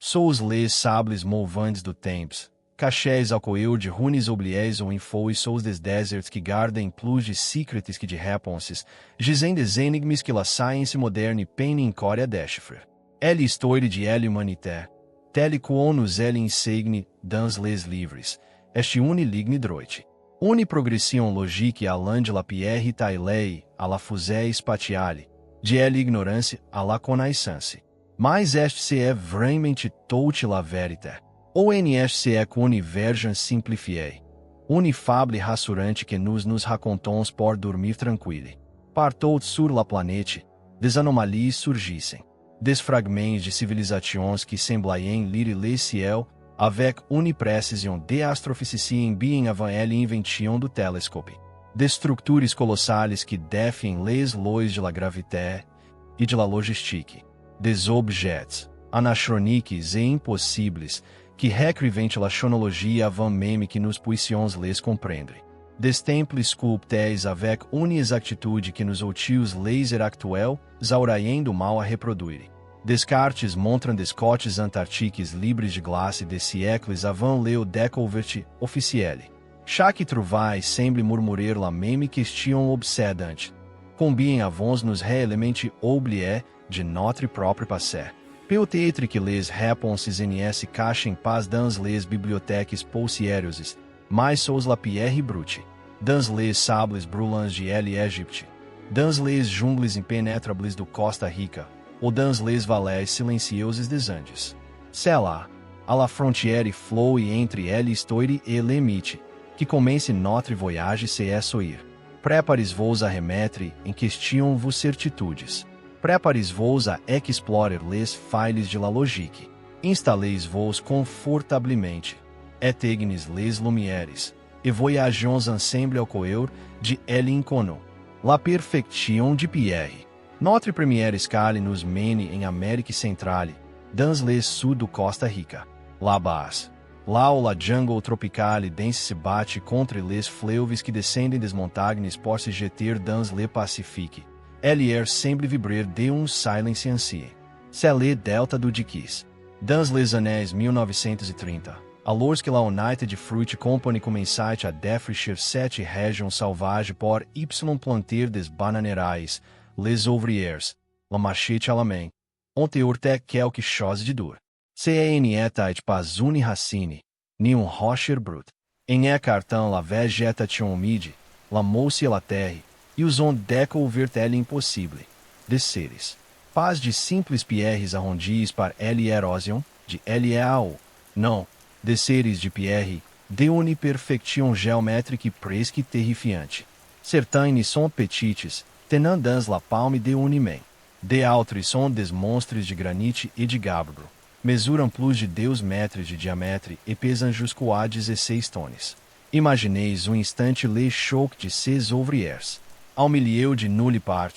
Sous les sables mouvants do temps, cachés ao coeur de runes oubliés ou infos sous des déserts que gardem plus de secrets que de réponses, gisem des énigmes que la science moderne peine encore à déchiffrer. Elle histoire de elle humanité, telle qu'on nous elle insigne dans les livres, est une ligne droite. Une progression logique allant de la pierre taillée à la fusée spatiale, de elle ignorance à la connaissance. Mas este é vraiment toute la vérité. Ou este é une version simplifiée. Une fable rassurante que nous racontons pour dormir tranquille. Partout sur la planète, des anomalies surgissent. Des fragments de civilisations qui semblaient lire le ciel, avec une précision de astrophysicien bien avant l'invention do telescope. Des structures colossales que défient les lois de la gravité e de la logistique. Des objets anachroniques e impossibles que recrivent la chronologie avant même que nous puissions les comprendre. Des temples sculptés avec une exactitude que nos outils laser actuels auraient do mal a reproduzir. Des cartes montrant des côtes antarctiques libres de glace des siècles avant le découverte officielle. Chaque trouvaille semble murmurer la même question obsédante. Combien avons-nous réellement oublié de notre propre passé? Peut-être que les réponses n'y cachem pas dans les bibliothèques poussiéreuses, mais sous la pierre brute, dans les sables brûlants de l'Égypte, dans les jungles impenetrables do Costa Rica, ou dans les vallées silencieuses des Andes. C'est là, à la frontière floue entre l'histoire et le mythe, que commence notre voyage c'est soir. Preparez-vos a remettre em question vos certitudes. Preparez-vos a explorer les failles de la logique. Installez-vos confortablemente. Éteignes les lumières. Et voyageons ensemble au coeur de l'inconnu. La perfection de Pierre. Notre première escale nous mène em Amérique centrale, dans le sud do Costa Rica. Là-bas, lá où la jungle tropicale dense se bate contre les fleuves que descendem des montagnes pour se jeter dans le Pacifique. L'air semble vibrer de silence ancien. C'est le delta do Diquis. Dans les années 1930, alors que la United Fruit Company commençait à défricher cette région sauvage pour planter des bananerais, les ouvriers, la machete à la main, ont urte quelque chose de dur. Ce n'était pas une racine, ni un rocher brut. En écartant la végétation humide, la mousse et la terre, ils ont découvert l'impossible. Des seres. Pas de simples pierres arrondies par l'érosion, de l'eau. Non, des seres de pierre, de une perfection géométrique presque terrifiante. Certains sont petites, tenant dans la palme de une main. De autres sont des monstres de granite e de gabbro. Mesuram plus de 2 metros de diâmetro e pesam jusqu'à 16 tonnes. Imagineis um instante le choc de ces ouvriers. Ao milieu de nulle part,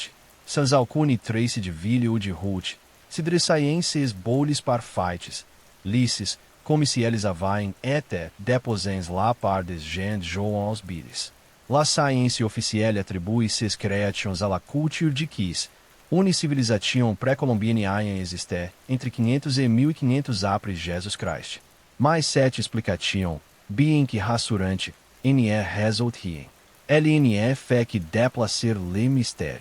sans aucune trace de ville ou de route, se dressaient ces boules parfaites, lisses, como se eles avaient été déposés lá par des gens jouant aos bires. La science officielle attribue ces créations à la culture de Quis, une civilisation pré-colombienne ayant existé entre 500 e 1500 après Jesus Christ. Mais cette explication, bien que rassurante, n'y résulte rien. Elle n'y fait que déplacer le mystère.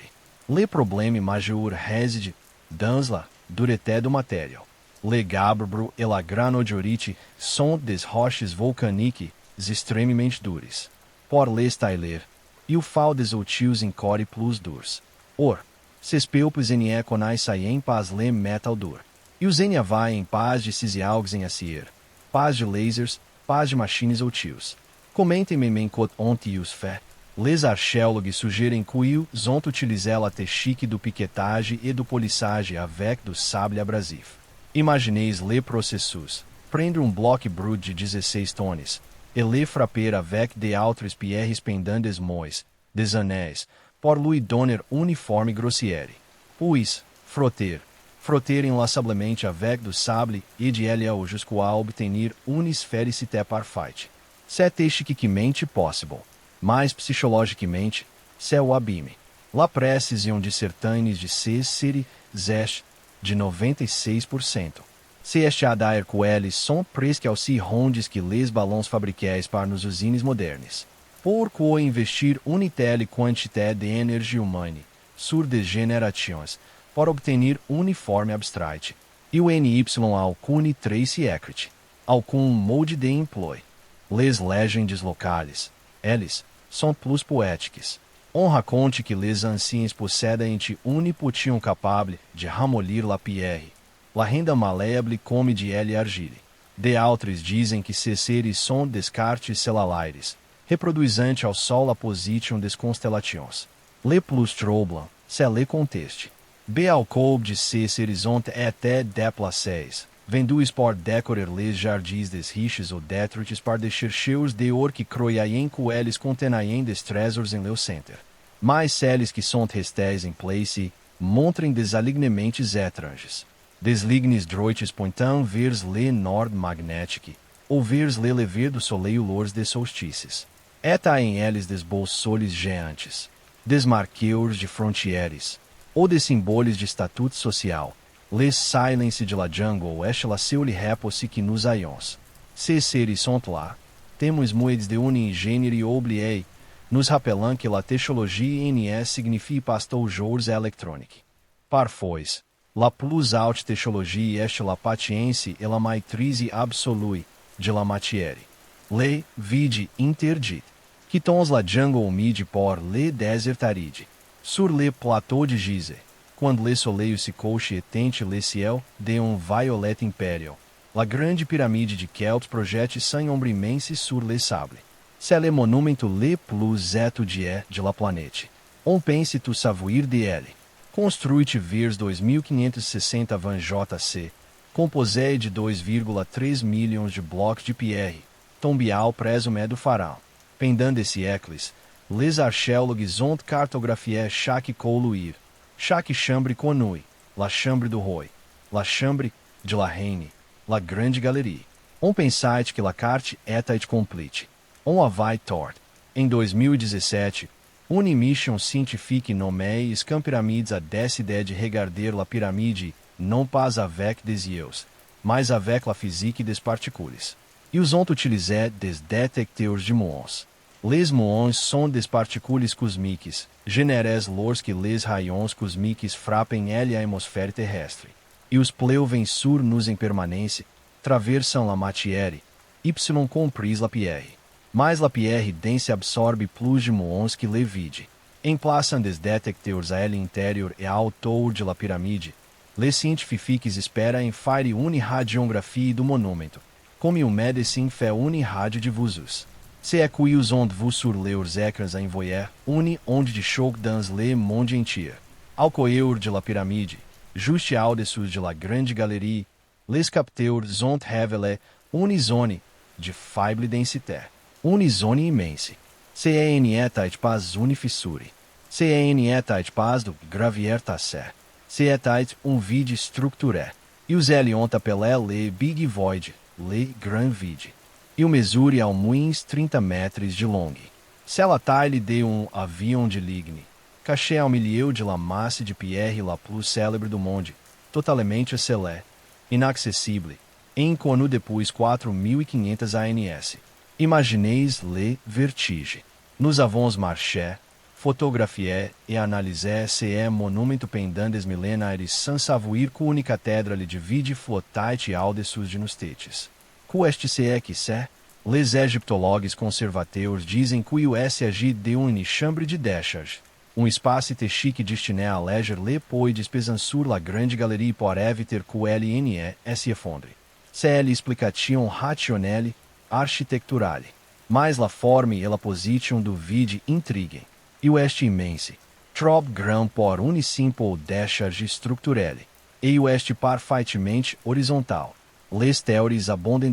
Le problème majeur réside dans la dureté do matériau. Le gabbro et la granodiorite sont des roches volcaniques extremamente duras. Por les tailler, il faut des outils encore plus durs. Or, ces pelpes n'y connaissent pas le métal dur. Ils n'y avaient pas de ciseaux em acier, pas de lasers, pas de machines outils. Comentem-me quot ont ils fait. Les archéologues sugerem qu'ils ont utilisé la technique do piquetage et do polissage avec du sable abrasif. Imagineis le processus. Prendre um bloc brut de 16 tonnes, et le frapper avec de autres pierres pendant des mois, des années, pour lui donner une forme grossière. Puis, frotter inlassablemente avec du sable et de l'eau jusqu'à obtenir une sphericité parfaite. C'est techniquement possible, mas psicologicamente, c'est o abîme. La précision de certaines de ces séries est de 96%. Se este adair com eles sont presque aussi rondes que les ballons fabriqués par nos usines modernes. Por co investir unitelle quantité de énergie humaine sur des générations para obtenir uniforme abstraite. E o NY alcune trace equity. Alcun mode de emploi. Les legendes locales. Eles sont plus poétiques. On raconte que les anciens possédent une potion capable de ramollir la pierre. La renda maléable come de elle argile. De autres dizem que ces seres sont descartes celulaires, reproduisant ao sol a position des constellations. Le plus troublant, c'est le contexte. B ao coube de ces seres ont été déplacés, vendus pour décorer les jardins des riches ou détruits par des chercheurs de or que croyaient que eles contenaient des trésors en leur centre. Mais celles que sont restés en place montrent des alignements étranges. Des lignes droites pointant vers le nord magnétique, ou vers le lever do soleil lors des solstícios. Et em eles des beaux soles géantes, des marqueurs de frontieres, ou des símbolos de statut social. Les silence de la jungle est la seule réponse que nous ayons. Ces seres sont là. Temos moedas de une ingénierie oubliée, nous rappelant que la technologie NS signifie pas toujours électronique. Parfois, la plus haute technologie est la patience et la maîtrise absolue de la matière. Le vide interdit. Quittons la jungle humide pour le désert aride. Sur le plateau de Gizeh, quando le soleil se couche et teinte le ciel de un violet impérial, la grande piramide de Kéops projette sans ombre immense sur le sable. C'est le monument le plus étudié de la planète. On pense tout savoir de elle. Construite vers 2560 avant JC, composé de 2,3 milhões de blocs de pierre, tombial présumé do faraó. Pendant des siècles, les archéologues ont cartographié chaque couloir, chaque chambre connue, la chambre du roi, la chambre de la reine, la grande galerie. On pensait que la carte était complète. On avait tort. Em 2017, une mission scientifique nommée Scampyramids a décidé de regarder la pyramide non pas avec des yeux, mas avec la physique des particules. Ils ont utilisé des détecteurs de muons. Les muons sont des particules cosmiques, générées lorsque les rayons cosmiques frappent elle a atmosphère terrestre. E os pleuvent sur nous en permanência, traversam la matière, y compris la pierre. Mas la pierre dense absorbe plus de muons que le vide. Emplaçam des detecteurs a elle interior e autour de la piramide. Les cientifiques esperam faire une radiographie do monumento, como o médecin fait une radiodiffusus. C'est que ils ont vu sur leurs écrans envoyer une onde de choc dans le monde entier. Ao coeur de la piramide, juste au-dessous de la grande galerie, les capteurs ont révélé une zone de faible densité. Une zone immense. CN est pas une fissure. CN est pas do gravier tassé. C'est un vide structuré. E os L ont appelé le Big Void, le Grand Vide. E o mesure ao moins 30 metros de long. C'est la taille de un avião de ligne. Caché ao milieu de la masse de pierre la plus célèbre do monde. Totalmente célé. Inaccessible. E inconnu depuis 4500 ANS. Imagineis le vertige. Nous avons marché, fotografié et analysé ce monumento pendant des millénaires sans savoir qu'une cathédrale de vide flottait au-dessous de nos tetos. Que este c'est que c'est? Les égyptologues conservateurs dizem que il s'agit de une chambre de décharge, um espaço technique destiné à alléger le poids despesant sur la grande galerie pour éviter que LNE se effondre. C'est l'explication rationnelle architecturale, mas la forme e la position do vide intriguem. E o este immense, trop grand pour une simple décharge structurelle, e o este perfeitamente horizontal. Les théories abondent.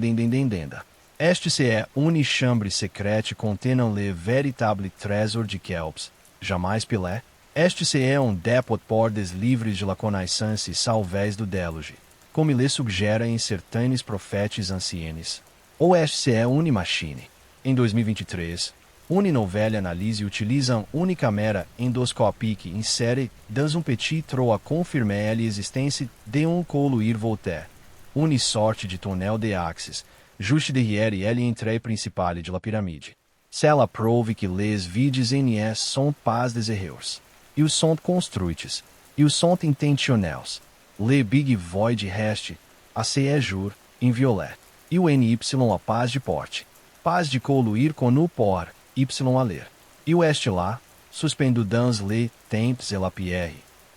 Este c'est une chambre secrète contenant le véritable trésor de Kéops, jamais pilé. Este c'est un dépôt pour des livres de la connaissance salvés do déluge, como le sugerem certains prophètes anciens. Ou este c'est une machine. Em 2023, une nouvelle analyse utiliza une caméra endoscópica insere dans un petit trou a confirmer l'existência de un couloir voltaire. une sorte de tonel de axis, juste derrière elle entrée principale de la piramide. Cela prove que les vides NS sont pas des erreurs. Ils sont construites. Ils sont intentionnels. Le big void reste, a ce jour, em violet. E o NY a paz de porte. Paz de coluir com o por, Y a ler. E o este lá, suspendo dans le temps et la pierre.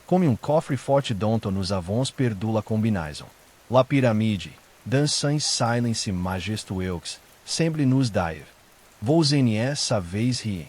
Comme cofre forte dont nous avons perdu la combinaison. La pyramide, dans sans silence majestueux, semble nous dire. Vos NS saveis rien.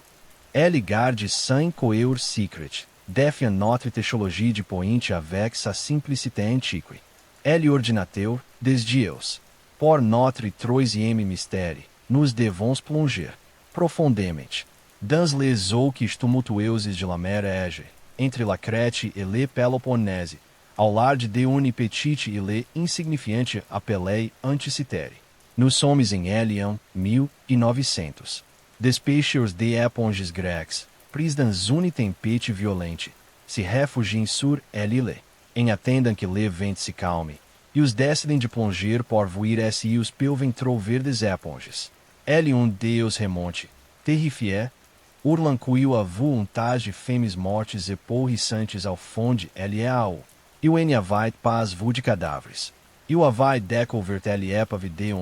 Elle garde sans coeur secret. Défia notre technologie de point avec sa simplicité antique. Elle ordinateur des dieux. Por notre troisième mystère, nous devons plonger profondément dans les eaux tumultueuses de la mer Égée, entre la Crète et le Péloponnèse, ao large de une petite île insignifiante appelée Anticythère. Nous sommes em Elion 1900. Despecheurs de éponges grecs, pris dans une tempête violente, se refugiem sur l'île, em attendant que le vent se calme, e os decidem de plonger por vuir e os pilvem trouver des éponges. Deus remonte, terrifié, urlancuiu a vontade femes mortes e porrissantes ao fond ao, e o avai paz vu de cadáveres. E o avai découvert épave de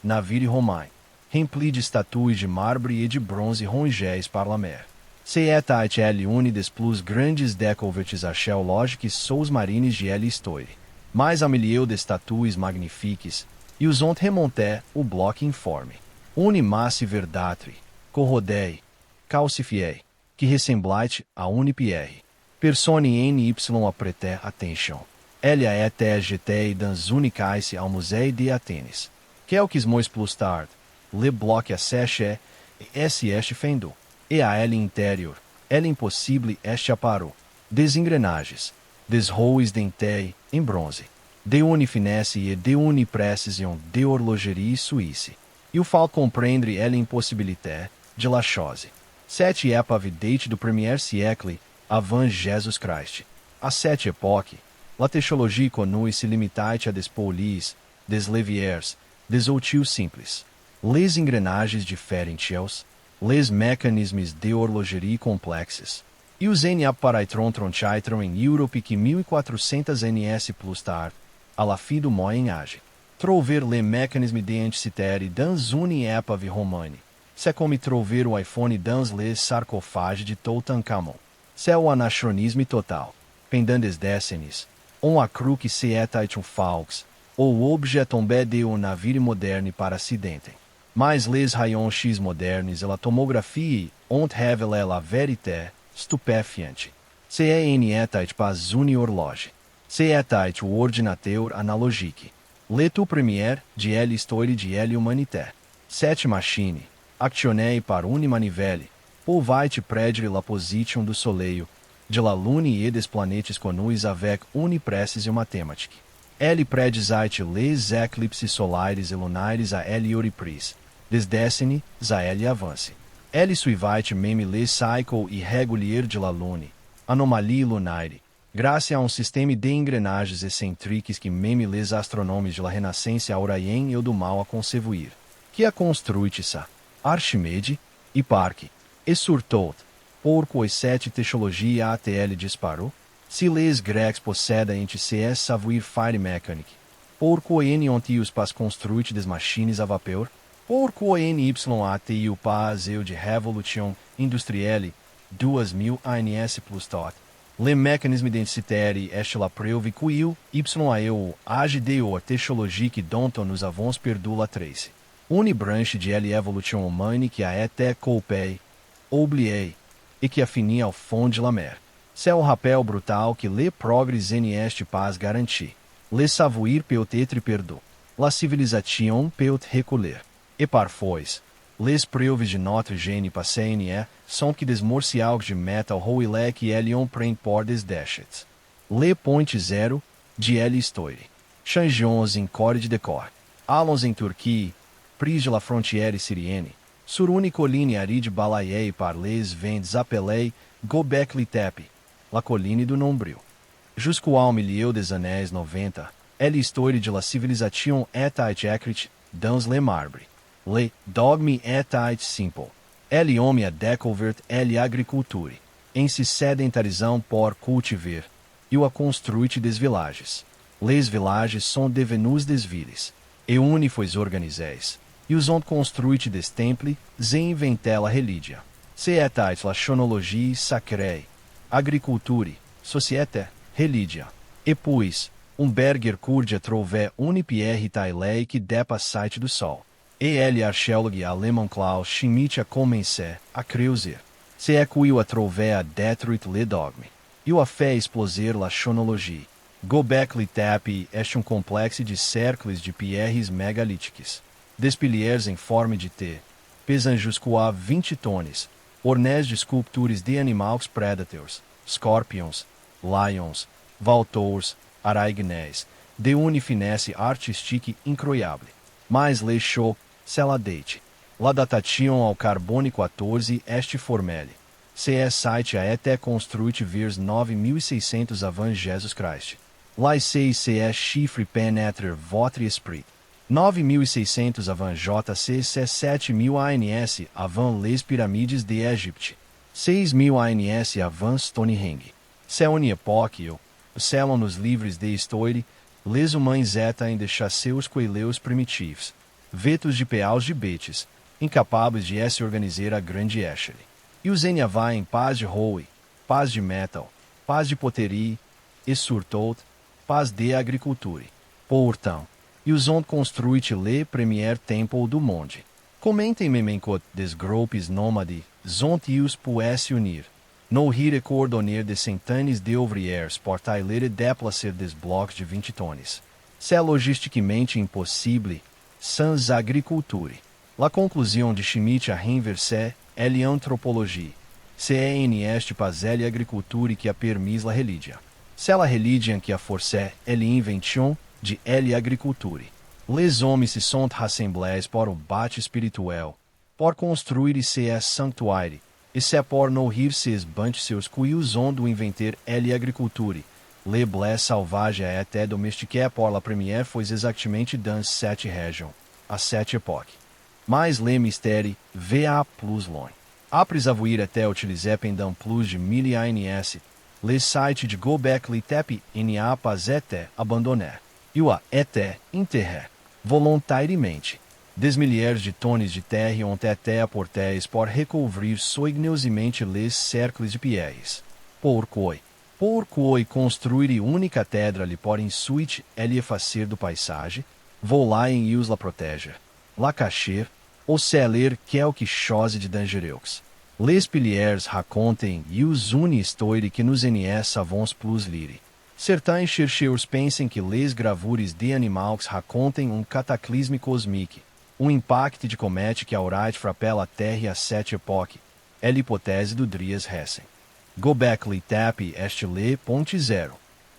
navire romain, rempli de estatuas de marbre e de bronze rongés par la mer. Se etait une des plus grandes découvertes archéologiques sous marines de l'histoire. Mais un milieu de estatuas magnifiques, e os ont remonté o bloc informe. Une masse verdâtre, corrodei, calcifiei, que ressemblait a une pierre. Personne NY a prêté attention. Elle a été jetée dans une caisse ao musée de Atenes. Quelques mois plus tard, le bloc a séché e este fendu. E a elle intérieur, elle impossible eschaparou. Des engrenagens, des roues dentées em bronze, de une finesse e de une précision de horlogerie suisse. Il faut comprendre l'impossibilité de la chose. Cette époque date du premier siècle avant Jésus-Christ. À cette époque, la technologie connue se limitait a des poulies, des leviers, des outils simples. Les engrenagens diferentes, les mécanismes de horlogerie complexes. E os appareillons tronchaitron em Europe que 1400 NS plus tard, à la fin du Moyen Âge. Trouver le mécanisme de Anticythère dans une épave romane. C'est comme trouver o iPhone dans les sarcophages de Toutankhamon. C'est o anachronisme total. Pendant des décennies, on a cru que c'était un faux, ou objet tombé de un navire moderne para acidente. Mas les rayons X modernes et la tomographie ont révélé la vérité stupéfiante. Ce n'était pas une horloge. C'était o ordinateur analogique. Le tout premier de l'histoire de l'humanité. Cette machine, actionnée par une manivelle, pouvait prédire la position du soleil, de la lune et des planètes connus avec une précision mathématique. Elle prédisait les éclipses solaires et lunaires à elle reprise, des décennies à elle avance. Elle suivait même les cycles irréguliers de la lune, anomalie lunaire, grâce a um sistema de engrenagens excêntricas que même les astronomes de la Renascença auraient eu do mal a concevoir, que a construit-se, Archimede, e Parque, e surtout, porquoi cette technologie ATL disparou? Se les grecs possédent esse savoir faire mécanique, pourquoi n'ont-ils pas construit des machines a vapeur? Pourquoi NYATIL pas eu de révolution industrielle 2000 ans plus tard? Le mécanisme d'Anticythère est la preuve qu'il YAEU age de technologique dont nous avons perdu la trace. Une branche de l'évolution humaine qui a été coupée, oubliée, et qui a fini au fond de la mer. C'est o rappel brutal que le progrès n'est pas garanti. Le savoir peut être perdu. La civilisation peut reculer. E parfois, les preuves de notre génie passé sont que des morceaux de métal rouillés que ont pris por des déchets. Le point zero de l'histoire. Changeons em corps de cor. Allons em Turquie, prise de la frontière syrienne, sur une colline aride balayée par les vents appelée Göbekli Tepe, la colline do Nombril. Jusqu'au milieu des années 90, histoire de la civilisation et écrite dans le marbre. Le dogme est simple. Homme a découvert l'agriculture. Em se sedentarisam por cultiver. E a construite des villages. Les villages sont devenus des villes. E une fois organisés. E os ont construite des temples, ze inventé la religia. Se etait la chronologie sacrée. Agriculture, société, religia. E puis, berger curdia trouvé une pierre taillée qui dépassait du sol. E archéologue allemand Klaus Schmidt a commencé a creuser. Se é que a trouvé a détruire le dogme. E a fait exploser la chronologie. Göbekli Tepe est complexo de cercles de pierres megalíticas. Des piliers em forma de T. Pesam jusqu'à 20 tonnes. Ornés de sculptures de animais predators. Scorpions, lions, vultures, araignées. De une finesse artistique incroyable. Mais le choc, c'est la date. La datation ao carbono 14 est formelle. Ce site a été construit vers 9600 avant Jésus-Christ. La ce chiffre pénètre votre esprit. 9600 avant JC, c'est 7000 ANS avant les pirâmides de Égypte. 6000 ANS avant Stonehenge. C'est une époque où, selon nos livros de história, les humains étaient de chasser os coelhos primitivos. Vetos de peaus de betes, incapazes de se organizar a grande échelle. E os vai em paz de roe, paz de metal, paz de poterie, e surtout, paz de agriculture. Portanto, e os ont construit le premier temple do monde. Comentem memencot des groupes nômades, ont ius se unir. No rir e coordoner de centenas de ouvriers por tailler e déplacer des blocs de 20 tonnes. C'est logisticamente impossível, sans agriculture. La conclusão de Schmidt a renverser l'anthropologie. C'est este pas l'agriculture qui a permis la religia. C'est la religion qui a forcé l'invention de l'agriculture. Les hommes se sont rassemblés por o bate espirituel, por construir ses sanctuaires, e c'est por nourrir ses bantes seus cuios onde inventer l'agriculture. Le blé sauvage a été domestiqué por la première fois exactamente dans cette région, à cette époque. Mais le mystère va plus loin. Après avoir été utilisé pendant plus de 1000 ans, le site de Göbekli Tepe n'a pas été abandonné. Il a été enterré, voluntariamente. Des milliers de tonnes de terre ont été apportées pour recouvrir soigneusement les cercles de pierres. Pourquoi construir une cathédrale pour ensuite l'effacer do paysage, volar em ils la protéger, la cacher, ou celer quelque chose de dangereux. Les piliers racontam ils une histoire que nous ne savons plus lire. Certains chercheurs pensam que les gravures de animais racontam cataclisme cosmique, impacto de comete que aurait frappé la Terre à cette époque. É l'hypothèse do Dries Hessen. Göbekli Tepe est le ponte zero.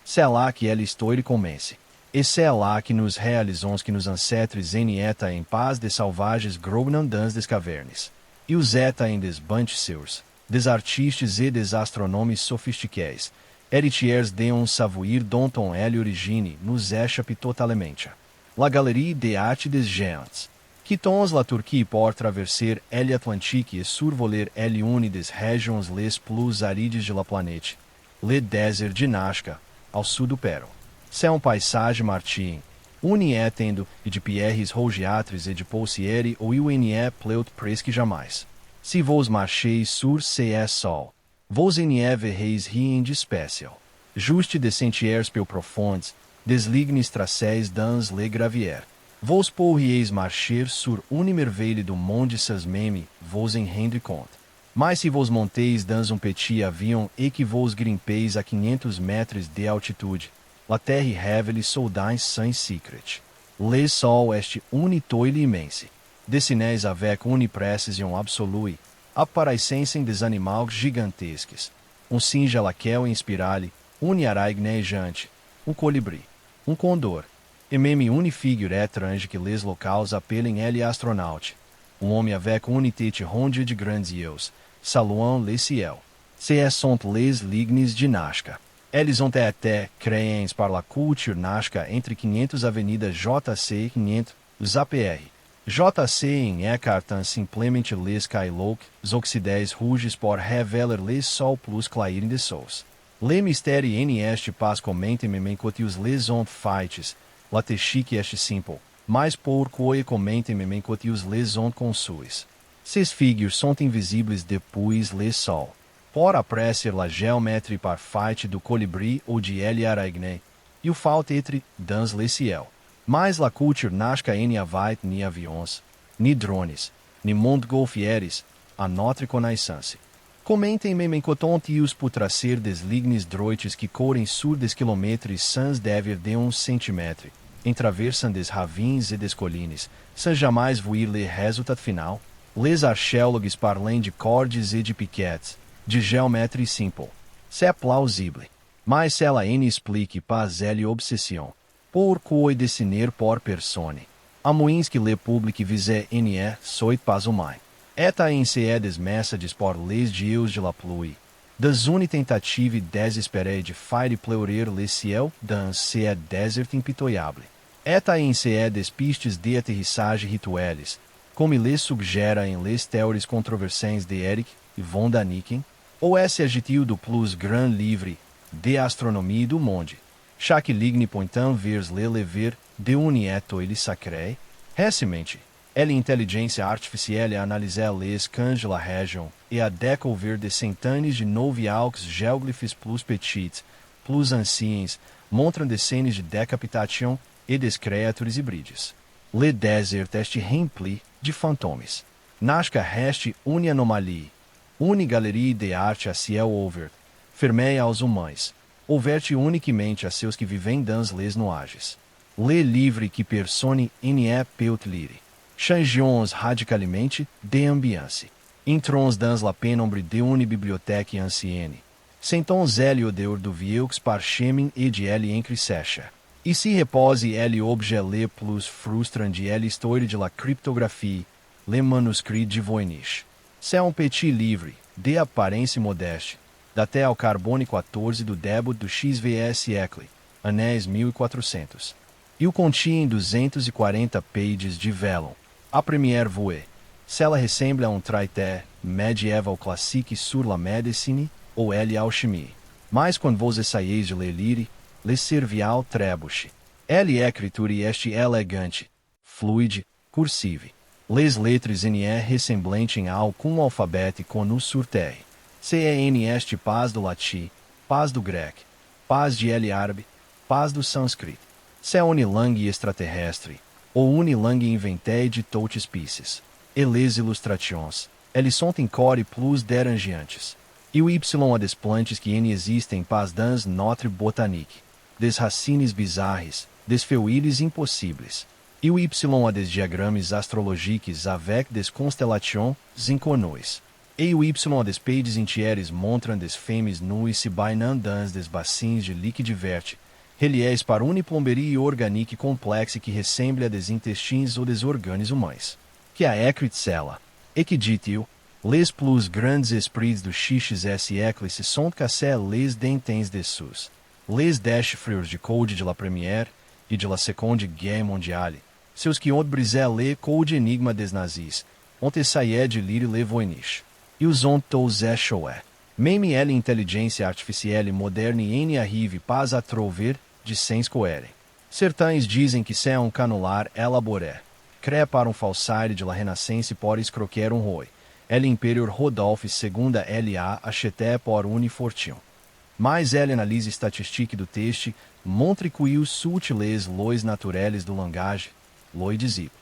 C'est là que l'histoire commence. E c'est là que nos realizons que nos ancêtres eta em paz de salvages groenlandans des cavernes. E os eta em des bantes seus, des artistes e des astronomes sofistiqués, héritiers de savoir dont on l'origine nous échappe totalement. La galerie de arte des géants. Quittons la Turquie pour traverser l'Atlantique et survoler l'une des régions les plus arides de la planète, le désert de Nazca, ao sul do Peru. C'est paysage martien, étendo e de pierres rougeâtres e de poussière ou il pleut presque jamais. Si vos marchez sur ce sol, vos verreis rien de spécial. Juste de sentiers peu profonds, des lignes tracées dans le gravier. Vos pourriez marcher sur une merveille do monde sans même vos en rendre compte. Mas se vos monteis dans petit avião e que vos grimpeis a 500 metros de altitude, la terre révèle soudain sans secret. Le sol est une toile immense. Dessinés avec une précision absolue, aparecem des animais gigantescos. Singe laquelle em spirale, araigne géante, colibri, condor, e même une figure étrange que les locaux appellent l'astronaute. Homem avec une tête ronde de grands yeux, saluant le ciel. Ce sont les lignes de Nazca. Eles ont été créés par la culture nasca entre 500 Avenida JC 500 APR. JC em écartant simplesmente les Skylock, oxidez rouges por reveler les sol plus clair de sous. Le mystère en este pas comentem memencotius les ont fights, la techique est simple, mas por quoi comentem memencotius les ont consuis. Ces figures sont invisibles depuis le sol. Por apreciar la géométrie parfaite do colibri ou de l'araignée, e o faute être dans le ciel. Mas la culture nasca en avait ni avions, ni drones, ni montgolfières, a notre connaissance. Comentem memencotontius pour tracer des lignes droites que correm sur des kilomètres sans dever de centimètre, entraversam des ravins e des collines, sans jamais voir le resultat final. Les archéologues parlem de cordes e de piquetes, de géométrie simple. C'est plausible. Mas ela en explique pas elle obsession. Pourquoi dessiner por personne? A moins que le public vise ne soit pas humain. Eta en se des messages por les dieux de la pluie. Dans une tentative désespérée de faire pleurer le ciel dans ce désert impitoyable. Eta en se des pistes de aterrissage rituelles, como les suggera en les théories controversées de Eric e von Daniken, ou esse adjetivo do plus grand livre de astronomie du monde. Chaque ligne pointant vers le lever de une étoile sacrée. Récemment, l'intelligência artificielle a analysé les camps de la région et a découvert des centaines de nouveaux géoglyphes plus petits, plus anciens, montrant des scènes de décapitation et des créatures hybrides. Le désert est rempli de fantômes. Nasca reste une anomalie, une galerie de arte a ciel ouvert, fermée aos humains, ouverte unicamente a seus que vivem dans les nuages. Le livre que personne ne peut lire. Changeons radicalement de ambiance. Entrons dans la pénombre de une bibliothèque ancienne. Sentons elle odeur do vieux par chemin et de elle encre sèche. Ici repose elle objet le plus frustrant de elle histoire de la cryptographie, le manuscrit de Voynich. C'est un petit livre, de apparência modeste, daté ao carbono 14 do début do XVE siècle, anéis 1400. E o continha em 240 pages de vellum. A première vue. Cela ressemble a un traité medieval classique sur la médecine ou l'alchimie. Mas quando vos essayeis de ler, le servial trébuche. L'écriture est elegante, fluide, cursive. Les lettres ne ressemblantes a algum alfabeto com o sur terre. CEN est pas do latim, pas do grec, pas de árabe, pas do sânscrito. C'est une langue extraterrestre, ou une langue inventée de toutes pieces. E les illustrations, elles sont encore plus dérangeantes. E o Y a des plantes que ne existem pas dans notre botanique, des racines bizarres, des feuilles impossibles. E o Y a des diagrames astrologiques avec des constellations inconnues. E o Y a des pages entières montrant des femmes nues se bainant dans des bassins de liquide vert, reliés par une plomberie organique complexe que ressemble a des intestins ou des organes humains. Que a écrit cela, e que dit-il, les plus grands esprits du XXS se sont cassés les dentins de sus. Les déchiffreurs de code de la première e de la seconde guerre mondiale, seus que ont brisé le code enigma des nazis, ont essayé de lire le Voynich. E os ont tous échoué. Même l'intelligência artificielle moderne ne arrive pas a trouver de sens coere. Certains dizem que c'est un canular élaboré, créé par un falsaire de la Renaissance por escroquer un roi. L'Imperior Rodolphe II l'a acheté por une fortune. Mas l'analyse statistique do texte montre que os sutiles lois naturelles do langage, loi disciple.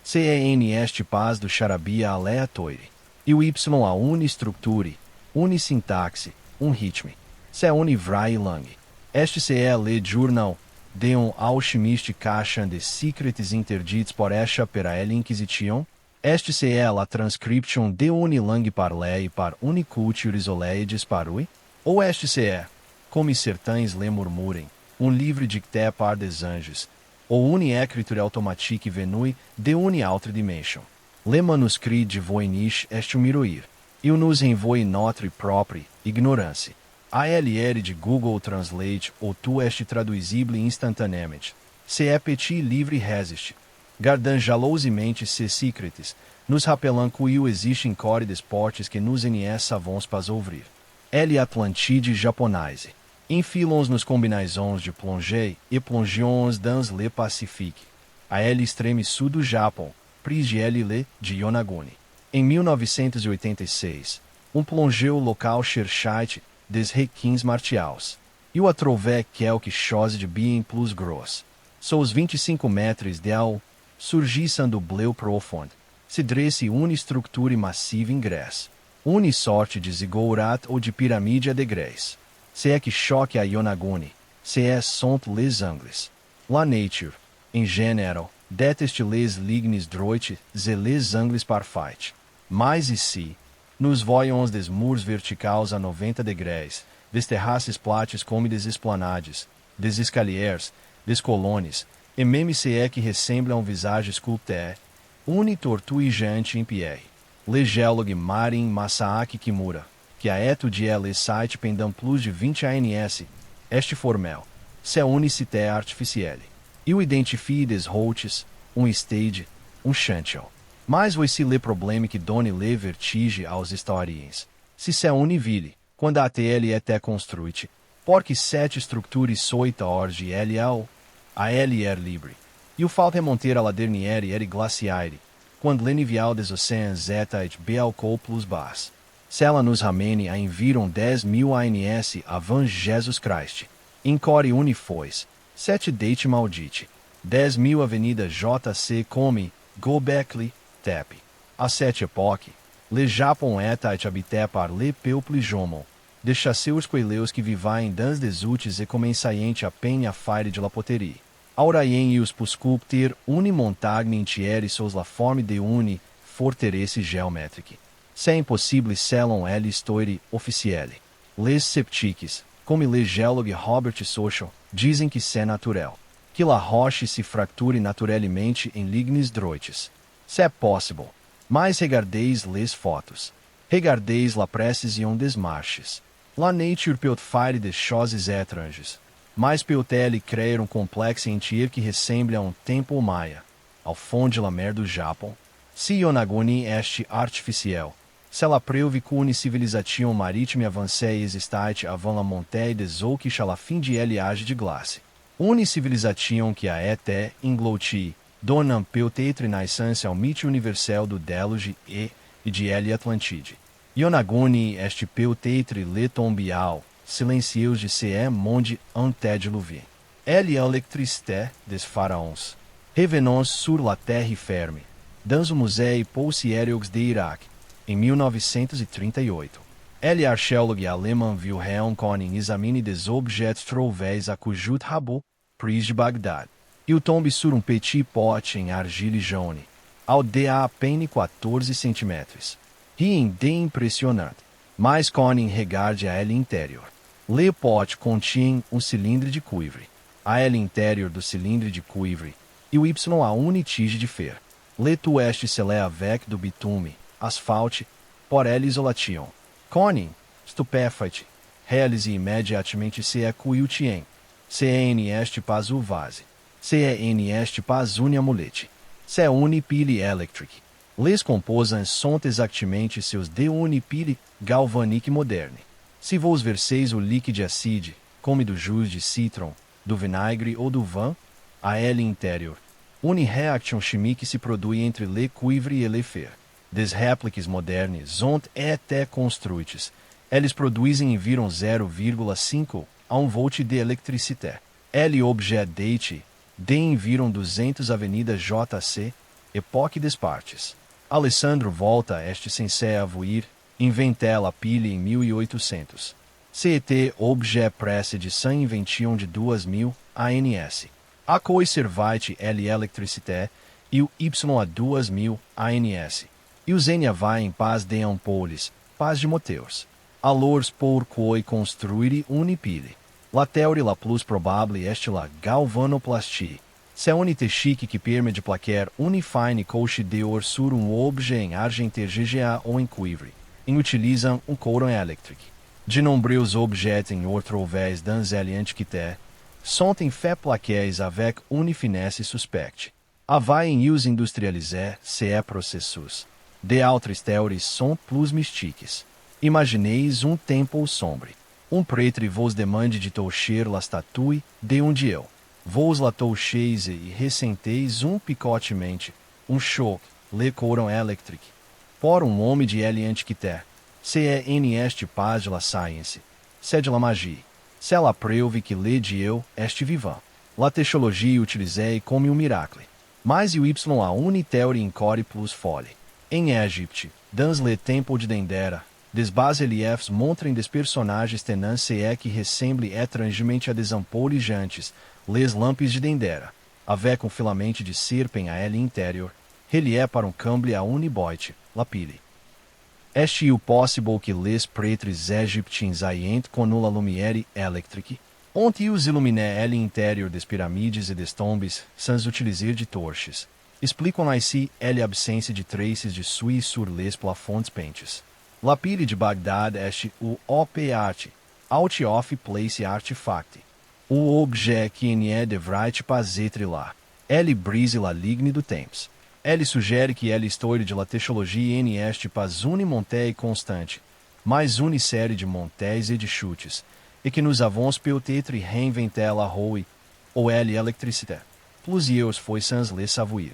CEN est pas do charabia aleatoire. E o Y a une structure, une sintaxe, ritme. C'est une vraie langue. Este c'est le journal de un alchimiste cachant de secrets interdits por échapper l'Inquisition. Este c'est la transcription de une langue parlée par une culture isolée disparue. Ou este c'est, como certains le murmurem, livre dicté par des anges, ou une écriture automatique venue de une autre dimension. Le manuscrit de Voynich est un miroir, e nous envoie notre propre ignorância. ALR de Google Translate ou tu est traduzible instantaneamente. Se é petit livre resiste. Gardan jalousamente se secretes, nos rappelant qu'il existem cordes portes que nous nes savons pas ouvrir. L Atlantide japonaise. Infilons nos combinaisons de plongée et plongions dans le Pacifique. A L extreme sul do Japão, pris de L de Yonaguni. Em 1986, plongeu local cherchait des requins martials. E o atrouvé quelque chose de bien plus gros. Sous 25 metros de al, surgissant do bleu profond. Se dresse une structure massive em Grèce. Une sorte de ziggurat ou de pirâmide de Grèce. Se é que choque a Yonaguni, se é sont les angles. La nature, em général, déteste les lignes droites et les angles parfaits. Mais ici, nos voyons des murs verticals a 90 degrés, des terraces plates comme des esplanades, des escaliers, des colonnes, et même se é que ressemble a um visage sculpté, une tortue géante em pierre. Le géologue Marin Masaaki Kimura, que a étude le site pendant plus de 20 ans, este formel, se unicité artificielle. E o identifie des routes, stage, chantiel. Mas voici le problème que donne le vertige aos historiens. Si se univille, quando a TL est construite, porque sete structures soit hors de LL, a LR libre. E o falta remonter à la dernière ère glaciaire, quando l'enivial des océans est beaucoup plus bas. Se ela nos ramene a environ 10.000 ans avant Jesus Christ. Incore unifois, 7 date maudite, 10.000 avenida JC come, Gobekli, Tepe. A cette époque, le Japon était habité par le peuple jomon, de chasseurs coelheus que vivaient dans des outils et començaient à peine à faire de la poterie. Auraient os pour sculpter une montagne entière sous la forme de une forteresse géométrique. C'est impossible selon l'histoire officielle. Les sceptiques, como le géologue Robert Sochel, dizem que c'est naturel. Que la roche se fracture naturalmente em lignes droites. C'est possible. Mas regardeis les fotos. Regardeis la précision des marches. La nature peut faire des choses étranges. Mas peut-elle créer complexo entier que ressemble a temple maia, ao fond de la mer do Japão? Si Yonaguni est artificiel, se la preuve qu'une civilisation maritime avancée existait avant la montée des eaux à la fin de l'âge de glace. Une civilisation que a été engloutie, donnant peut-être naissance ao mito universel do déluge e de Atlantide. Yonaguni est peut-être le tombeau silencieuse de ce monde antédiluvienne. L'électricité des pharaons. Revenons sur la terre ferme. Dans o Musée Poussiéreux de Iraque, em 1938. L'archéologue alemão Wilhelm Koning examine des objets trouvés à Kujut Habu, pris de Bagdad. E o tombe sur petit pot em argile jaune. Ao de a peine 14 centímetros. Rien d'impressionante. Mas Koning regarde a interior. Le pot contient cilindre de cuivre. A interior do cilindre de cuivre. E o Y a une tige de fer. Le tout est scellé avec du bitume, asfalte, por l'isolation. Koning, stupéfait, réalise imediatamente se é cuiltien. Se est pas o vase. Se est pas une amulete. Se une pile électrique. Les composants sont exactamente seus de une pile galvanique moderne. Se vos verseis o líquido acide, como do jus de citron, do vinagre ou do vin, a interior. Une réaction chimique se produit entre le cuivre e le fer. Des répliques modernes ont été construites. Eles produzem environ 0,5 a 1 volt de eletricidade. L'objet date de environ 200 avenida JC, époque des partes. Alessandro Volta est censé avoir inventé la pile em 1800. Cet objet presse de 121 de 2000 ans. A conservate l'électricité e o Y a 2000 ans. E os N vai em paz de ampolles, paz de moteurs. Alors pour quoi construire une pile. La théorie la plus probable est la galvanoplastie. C'est une technique qui permet de plaquer une fine couche d'or sur un objet em argent GGA ou em cuivre, em utilisant courant électrique. de nombreux objets en retrouvaient dans l'Antiquité, sont en fait plaqués avec une finesse suspecte. Avaient us industrialisés ces processus. De autres théories sont plus mystiques. Imagineis temple sombre. Prêtre vos demande de toucher la statue de dieu. Vos la toucheis e ressenteis picotemente, choque, le courant électrique. Por homem de l'Antiquité. C'est en pas de la science. C'est de la magie. C'est la preuve que le dieu est vivant. La technologie utilisée comme miracle. Mais o y a une théorie encore plus folle. Em Égypte, dans le temple de Dendera, des bas-reliefs montrem des personagens tenant ce que ressemblent étrangement a des ampoules gigantes, les lampes de Dendera, avec filamento de serpent à l'intérieur, relié para câmbio a une boîte, la pile. Est il possible que les prêtres égyptiens ayant connu la lumière électrique, ont ils illuminé l'intérieur des pirâmides e des tombes sans utiliser de torches, explicam ainsi l'absence de traces de suie sur les plafonds pentes. La pile de Bagdad est o OP-art, out of place artifact. O objet qui ne devrait pas être là. Elle brise la ligne do temps. Elle suggere que a história de la technologia n'est pas une montée constante, mas une série de montées e de chutes, e que nous avons peut-être reinventé la roue ou l'électricité. Plusieurs foi sans le savoir.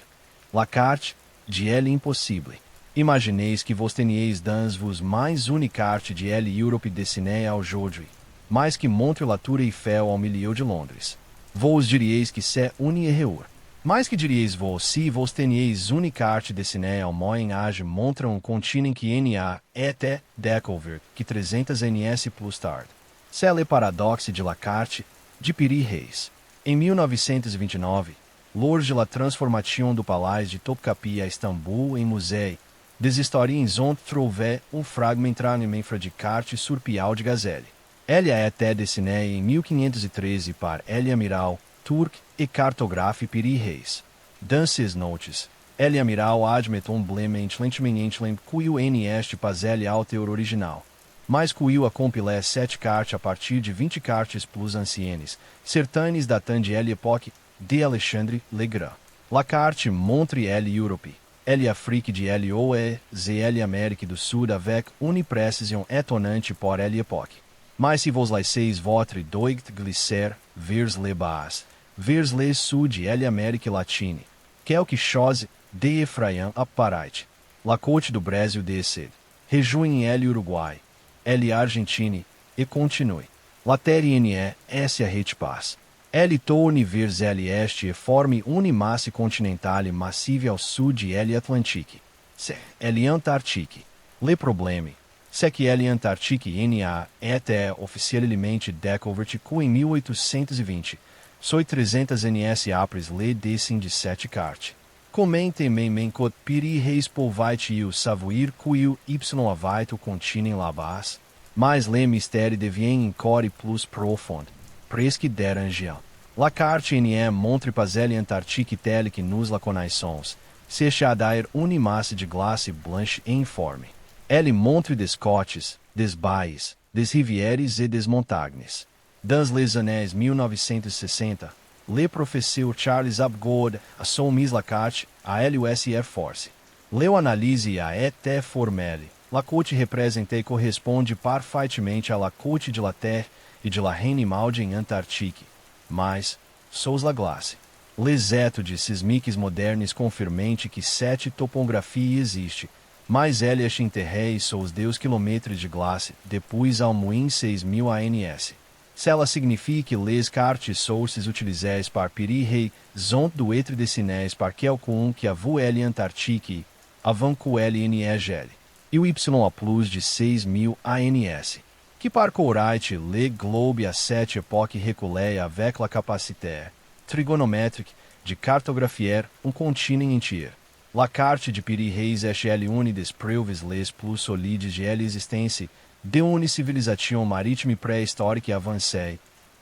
La carte de l'impossible. Imagineis que vos tenieis dans vos mais une carte de l'Europe dessinée aujourd'hui, mais que montre la Tour Eiffel ao milieu de Londres. Vos dirieis que c'est une erreur. Mais que dirieis vos se vos tenieis une carte dessinée ao Moyen Âge montra continent que n'a été découvert que 300 ns plus tard. C'est le paradoxe de la carte de Piri Reis. Em 1929, lors de la transformação do Palácio de Topkapi a Istambul em museu, des historiens ont trouvé fragment de carte sur pial de gazelle. Elle a été dessinée em 1513 par l'amiral turc e cartografe Piri Reis. Dans ses notes, l'amiral admet lentement cuio n'est pas l'auteur original, mas cuio a compilé 7 cartes a partir de 20 cartes plus anciennes, certaines datant de l'époque de Alexandre le Grand. La carte montre l'Europe, l'Afrique de l'Ouest et l'Amérique du Sud avec une précision étonnante pour l'époque. Mas se vos laisseis votre doigt glisser vers le bas, vers le sud de l'Amérique latine, quelque chose de effrayant apparaît. La côte do Brasil décide, rejoigne l'Uruguay, l'Argentine, e continue. La terre ne est arrête pas. Elle tourne vers l'est e forme une masse continentale massive ao sud de l'Atlantique. C'est l'Antarctique. Le problème, c'est que l'Antarctique n'a été officiellement découverte qu'en 1820, soit 300 ns après le dessin de 7 cartes. Comentem que Piri Reis pouvait il savoir que y avait o continent là-bas, mas le mystère devient encore plus profond, presque dérangeant. La carte ne montre pas l'Antarctique telle que nous la connaissons, c'est-à-dire une masse de glace blanche e informe. Elle montre des côtes, des baies, des rivières e des montagnes. Dans les années 1960, le professeur Charles Abgood a soumis la carte à l'US Air Force. Leu analise a été formelle. La côte representée corresponde perfeitamente à la côte de la Terre e de la Reinemaud em Antarctique. Mas, sous la glace. Les études sísmiques modernes confirmem que 7 topografia existe, mas elas enterrei sous 2 km de glace, depois ao moins 6000 ans. Cela significa que les cartes sources utilisées par Piri Reis ont dû être dessinées par quelqu'un que a vu l'Antarctique avant que ele ne gele. E o Y a plus de 6000 ans. Que parcourait le globe à cette époque reculée avec la capacité trigonométrique de cartographier continent entier. La carte de Piri Reis est une des preuves les plus solides de l'existência de une civilisation maritime pré-histórica avancée,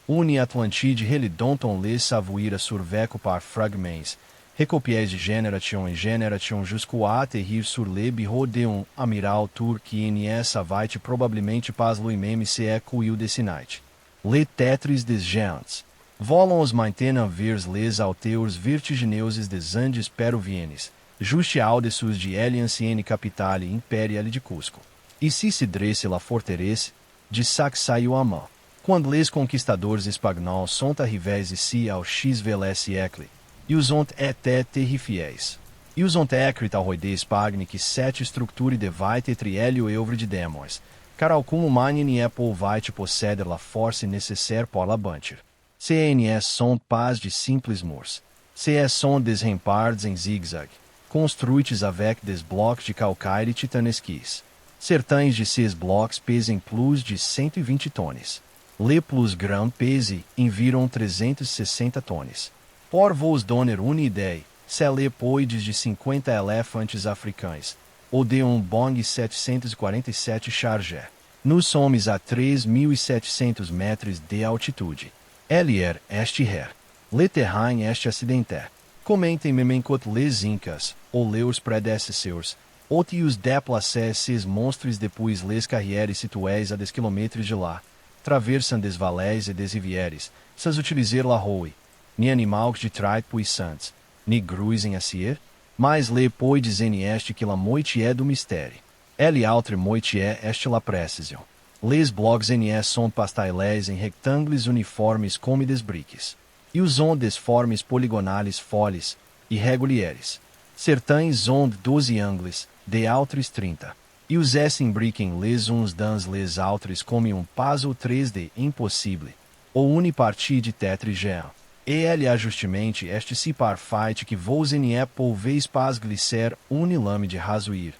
une Atlantide relidonton les savoir survecu par fragments, Recopiés de génération et génération jusqu'à atterrir sur le bureau d'un amiral turc qui ne savait probablemente pas lui-même se é qu'il dessinait. Le tetris des géants. Volam os maintenant vers les auteurs vertigineuses des Andes peruviennes, juste au-dessus de l'ancienne capitale impériale de Cusco. Ici se dresse la forteresse de Sacsayhuamán. Quando les conquistadores espanhóis sont arrivés ici ao XVL siècle, ils ont été terrifiés. Ils ont écrit ao roi d'Espagne que cette structure devait être œuvre de démons, car algum humano ne pouvait posséder la force nécessaire pour la bâtir. CNS sont pas de simples murs. CS sont des remparts em zigzag, construídos avec des blocs de calcaire titanesquis. Certains de ces blocs pesem plus de 120 tonnes. Le plus grand pese environ 360 tonnes. Por vos donner une idée, se le poides de 50 elefantes africanos, ou de Boeing 747 chargé. Nous sommes a 3.700 metros de altitude. Elier este her. Le terrain este acidenté. Comentem memencot les incas, ou leus predecesseurs, os déplacés ces monstres depuis les carrières situés a 10 km de lá, traversam des vallées e des rivières, sans utiliser la roue, ni animaux de traite puissants, ni grues em acier, mas le poides en este que la moite é do mistério. Ele altre moite é este la précision. Les blocs NE sont pastelés em rectangles uniformes como des briques. E os ondes formes poligonales folles, irregulares. Certains ondes 12 angles, de altres 30. E os S imbriquem les uns dans les autres como puzzle 3D impossível, ou une partie de tétrigéant. E ele ajustemente este si parfait que vos ne pouvez pas glisser une lame de rasoir,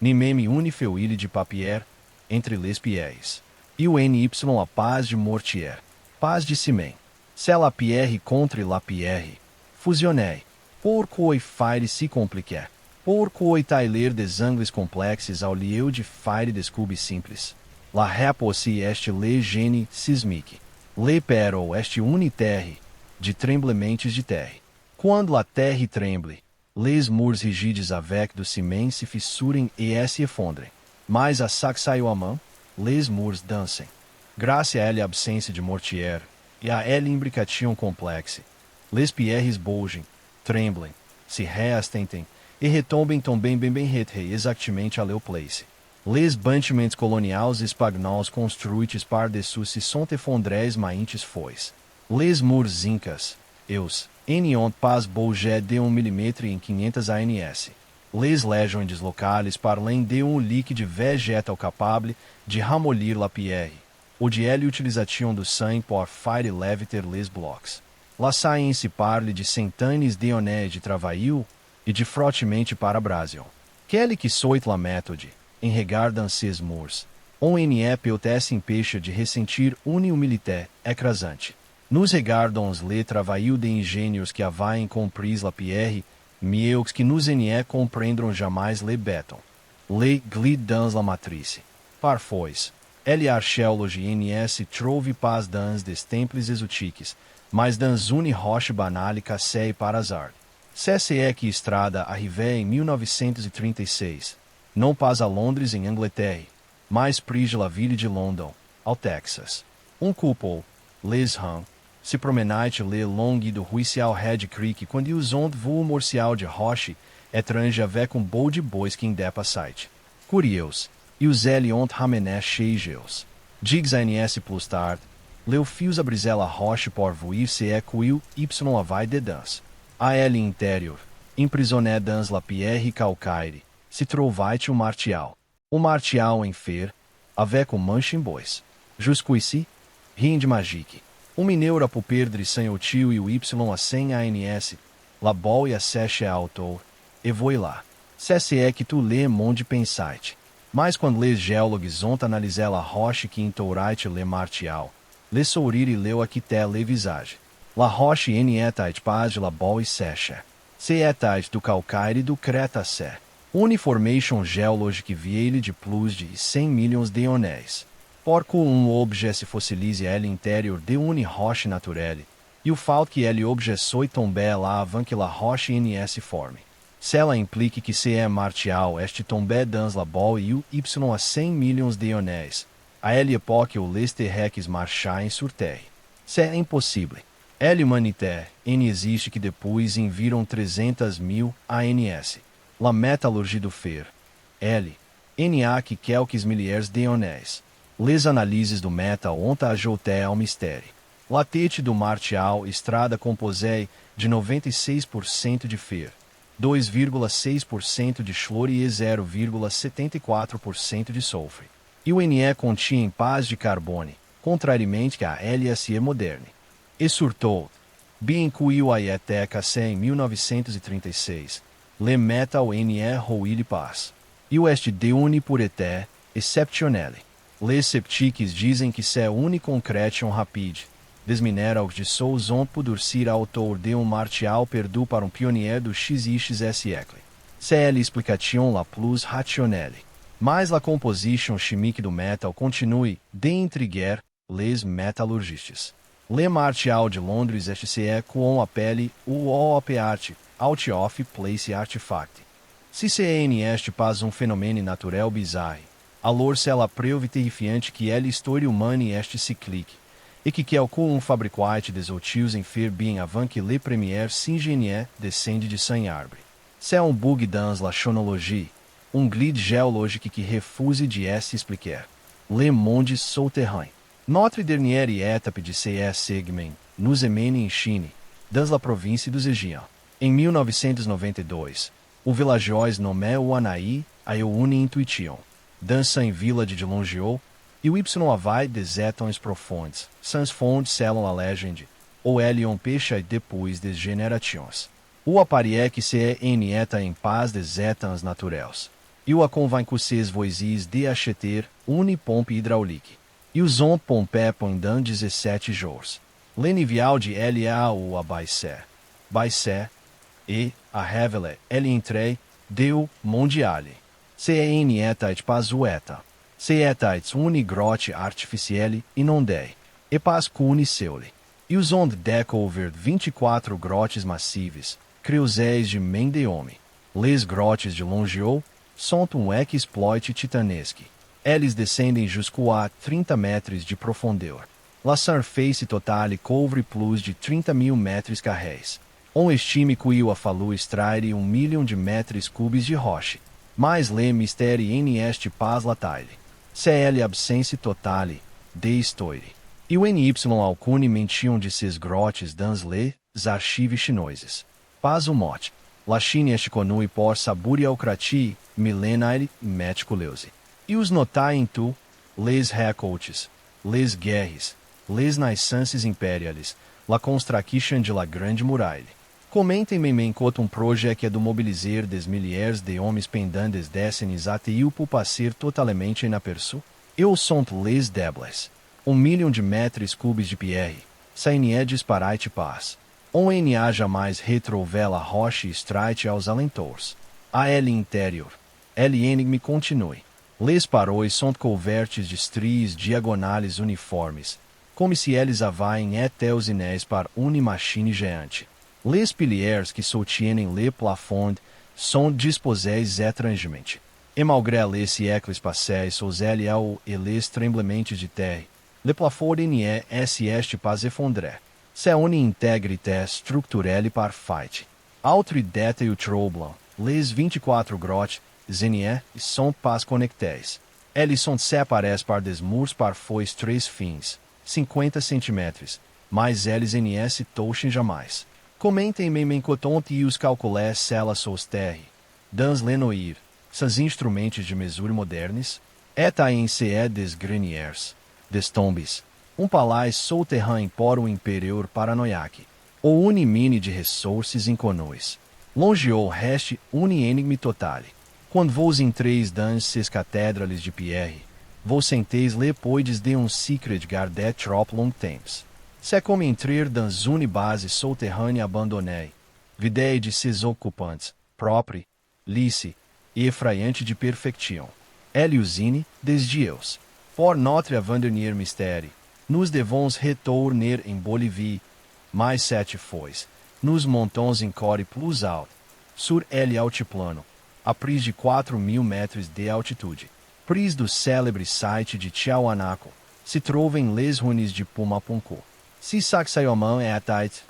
ni même une feuille de papier, entre les pieds. E o NY a paz de mortier, paz de ciment. C'est la pierre contre la pierre. Fusionnez. Pourquoi faire si compliqué? Pourquoi tailler des angles complexes ao lieu de faire des cubes simples? La réponse est le génie sismique. Le pero est une terre, de tremblements de terre. Quando la terre tremble, les murs rigides avec du ciment se fissurem e se effondrem. Mas a Sacsayhuamán, les murs dansem. Graças à ela absência de mortier, e a ela imbrication complexe, les pierres bougem, tremblem, se reastentem, e retombem também bem retre exactamente a leur place. Les bâtiments colonials espanhóis construídos par dessus se sont effondrés maintes fois. Les murs incas, n'ont pas bougé de 1 mm em 500 ans. Les légendes locales parlem de líquido végétal capable de ramollir la pierre, ou de ele utilisation du sang pour faire leviter les blocs. La science parle de centenas de années de travail e de frottement para Brasil. Quelle que soit la méthode, em regardant ces murs, on ne peut s'empêcher de ressentir une humilité écrasante. Nous regardons le travail de ingénieurs que avaient compris la pierre, mieux que nous ne comprendrons jamais le béton. Le glide dans la matrice. Parfois, ele archéologie ne se trouve pas dans des temples exotiques, mas dans une roche banale cassée par hasard. CSE que estrada arrivée em 1936, não pas a Londres em Angleterre, mas près de la ville de London, ao Texas. Couple, les Huns, se promenait le long do ruisseau Red Creek quando ils ont vu morcial de roche étrange avec beau de bois que dépassait. Curieux, ils ont ramené chez eux. Digs ANS plus tard, leu fios a brisela roche por voir se é qu'il y avait dedans. A elle intérieur, emprisonné dans la pierre calcaire, se trouvait martial. Martial em fer, avec manche em bois. Jusqu'ici, rien de magique. Mineura pour perdre sem o tio e o Y a 100 ANS, la bol e a sèche autor, e voilà. CSE que tu le monde pensait. Mas quando les géologues ont analysé la roche que entourait le martial, les sourire leu a quitté le visage. La roche était pas de la bol e sèche. Se était du calcaire do Crétacé. Une formation géologique vieille de plus de 100 millions de années. Porco objet se fossilise à l'intérieur de une roche naturelle, E o fato que ele objeçou tombé lá avant que la roche ns forme. Se ela implique que se é martial este tombé dans la bol e o y a 100 milhões de anéis, a elle époque ou les terreques marchaient sur terre. Se é impossível. L humanité, N existe que depois viram 300.000 ANS. La metalurgie do fer. L. N há que quelques milliers de anéis. Les analyses do metal ont ajouté ao mystère. La tête do martial estrada composée de 96% de fer, 2,6% de chlore e 0,74% de sulfure. E o Ne continha em paz de carbone, contrariamente à LSE moderne. E surtout, bien qu'il a été cassé em 1936, le metal Ne rouille paz. E o est de une pureté exceptionnelle. Les sceptiques dizem que c'est une concrétion rapide, des minéraux de sous on pudurcir autor de martial perdu para pionnier do XXE siècle. C'est l'explication la plus rationnelle. Mas la composition chimique do metal continue de intriguer les métallurgistes. Le martial de Londres SCE com a pele o OPART, out of place artifact. Si CN est pas phénomène naturel bizarre, alors c'est la preuve terrifiante que a história humana est cyclique, et que quelqu'un fabriquait des outils en fer bien avant que les premiers ingénieurs descendent de sem arbre. C'est un bug dans la chronologie, glide géologique que refuse de se expliquer. Le monde souterrain. Notre dernière étape de CS segment nous emmène en Chine, dans la província do Zhejiang. Em 1992, o villageois nommé Huanaí a une intuition. Dans sa village de Longiou, e o Y avait des étons profonds, sans fond selon la légende, ou ele pêcha depois des générations. O appareil que se enieta em paz des étons naturels. E o convaincu ses voisis de acheter une pompe hydraulique. E os on pompe pendant 17 jours. L'enivial de LA ou a baissé, e a revele, ele entre, deu mondiale. Se enieta et pas ueta. Se etait une grotte artificielle inondée, e pas cune seule. E os on découvert 24 grottes massives, creusées de main de homme. Les grottes de Longiou sont exploit titanesque. Eles descendem jusqu'à 30 metros de profondeur. La surface totale couvre plus de 30.000 metros carrés. On estime que a fallu extraire 1 milhão de metros cubos de roche. Mas le mystère en est pas la taille. C'est l'absence totale de histoire. E o NY alcune mention de ses grottes dans les archives chinoises. Pas o mote. La Chine est connue por sa bureaucratie millénaire méticuleuse. E os notar em tu, les récoltes, les guerres, les naissances impériales, la construction de la grande muraille. Comentem-me enquanto projet que é do mobiliser des milliers de homens pendant des décennies até pour passer totalmente inaperçu. Eu sont les débiles. 1 milhão de metros cubos de pierre, ça n'est disparate pas. On n'a jamais retrouvé la roche extraite aos alentours. A elle intérieur. L'énigme continue. Les parois sont couvertes de stries diagonales uniformes, como se eles avaient été usinés par une machine géante. Les piliers que soutiennent le plafond sont disposés étrangement. Et malgré les siècles passés sous elle et les tremblements de terre, le plafond n'est est pas effondré. C'est une intégrité structurelle parfaite. Autre détail troublant, les 24 grottes ZNE sont pas connectées. Eles sont séparés par des murs parfois très fins, 50 cm, mas eles ne se toucham jamais. Comentem-me enquanto os calculés cela sous terre, dans l'enoir, sans instrumentos de mesura modernes, et a NCE des greniers, des tombes, palais souterrain por impérieur paranoiaque, ou une mine de ressources inconnues. Longiou reste une énigme totale. Quando vos entreis dans ces cathédrales de pierre, vos senteis le poides de secret garder trop longtemps. C'est comme entrer dans une base souterraine abandonnée, vidée de ses ocupantes, propre, lisse, e effrayante de perfection. Elle usine des dieux. Pour notre avant-dernier mystère, nous devons retourner en Bolivie, mais 7 fois, nos montões em Core plus alto, sur L altiplano, a pris de 4.000 metros de altitude. Pris do célebre site de Tiahuanaco, se trovem les ruínas de Pumapunku. Se Sacsayhuaman é atait,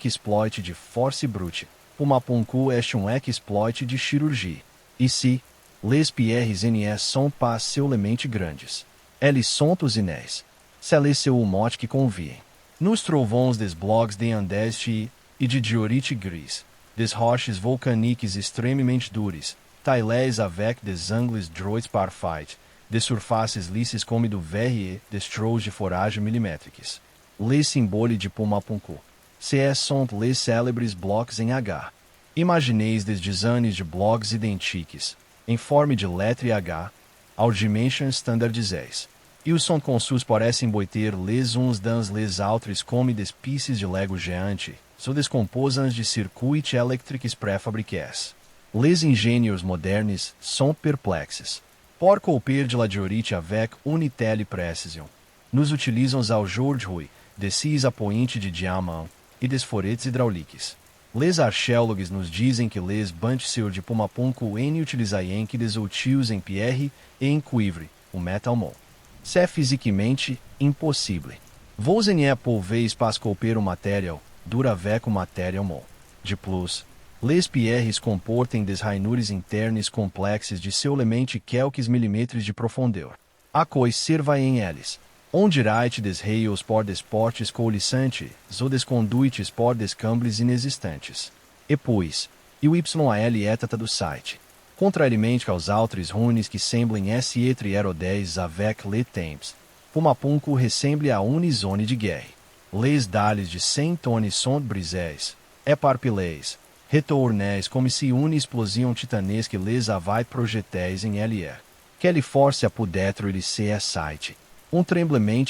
exploit de force brute, Pumapunku est exploit de chirurgia. E se, les pierres nes sont pas seulement grandes, eles sont os inés. Seleceu o mote que conviem. Nos trovões des blogs de Andeste e de diorite gris, des roches volcaniques extremamente duras, tailés avec des angles droits parfaits, des surfaces lisses comme du verre des trous de forage milimétriques. Les symboles de Pumapunku. Ces sont les célebres blocs em H. Imagineis des designs de blogs idêntiques, em forma de letra H, ao dimensions standardisées. E os sont consus parecem boiter les uns dans les autres comme des pieces de Lego géante, são des composants de circuits électriques pré-fabriqués. Les ingénieurs modernes sont perplexes. Por couper de la diorite avec une telle précision. Nos utilizam ao jour d'aujourd'hui, desses apointes de diamant e des foretes hidráuliques. Les archéologues nos dizem que les bâtisseurs de Pumapunku utilizaient que des outils em pierre e em cuivre, o metal mol. C'est fisicamente impossível. Vos ne pouvez pas couper o material, dur avec o material mol. De plus, les pierres comportem des rainures internes complexes de seulement quelques milímetros de profondeur. A cois serva em eles. On dirait des raios por des portes coulissantes, ou des conduites por des câmbles inexistentes. E pois, o YAL é tata do site. Contrariamente aos autres runes que semblem être erodés avec le temps, Pumapunku ressemble a une zone de guerre. Les dalles de 100 tonnes sont brisées, éparpillées, retournées comme si une explosion titanesque les avait projetés em l'air. Quelle force a peut-être il se site. Tremblement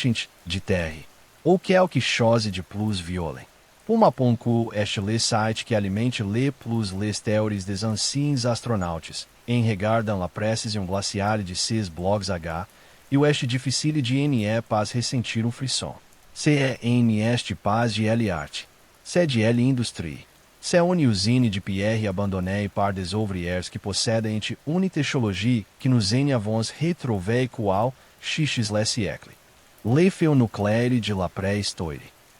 de terre, ou quelque chose de plus violent. Pumapunku est le site que alimente le plus les théories des anciens astronautes, em regardant la précision glaciale de ses blogs H, e o est difficile de ne pas ressentir frisson. C'est est pas de l'art. C'est de l'industrie. C'est une usine de pierre abandonnée par des ouvriers que possédent une technologie que nous avons retrouvée qual xixes le siècle. Le feu nucléaire de la pré-histoire.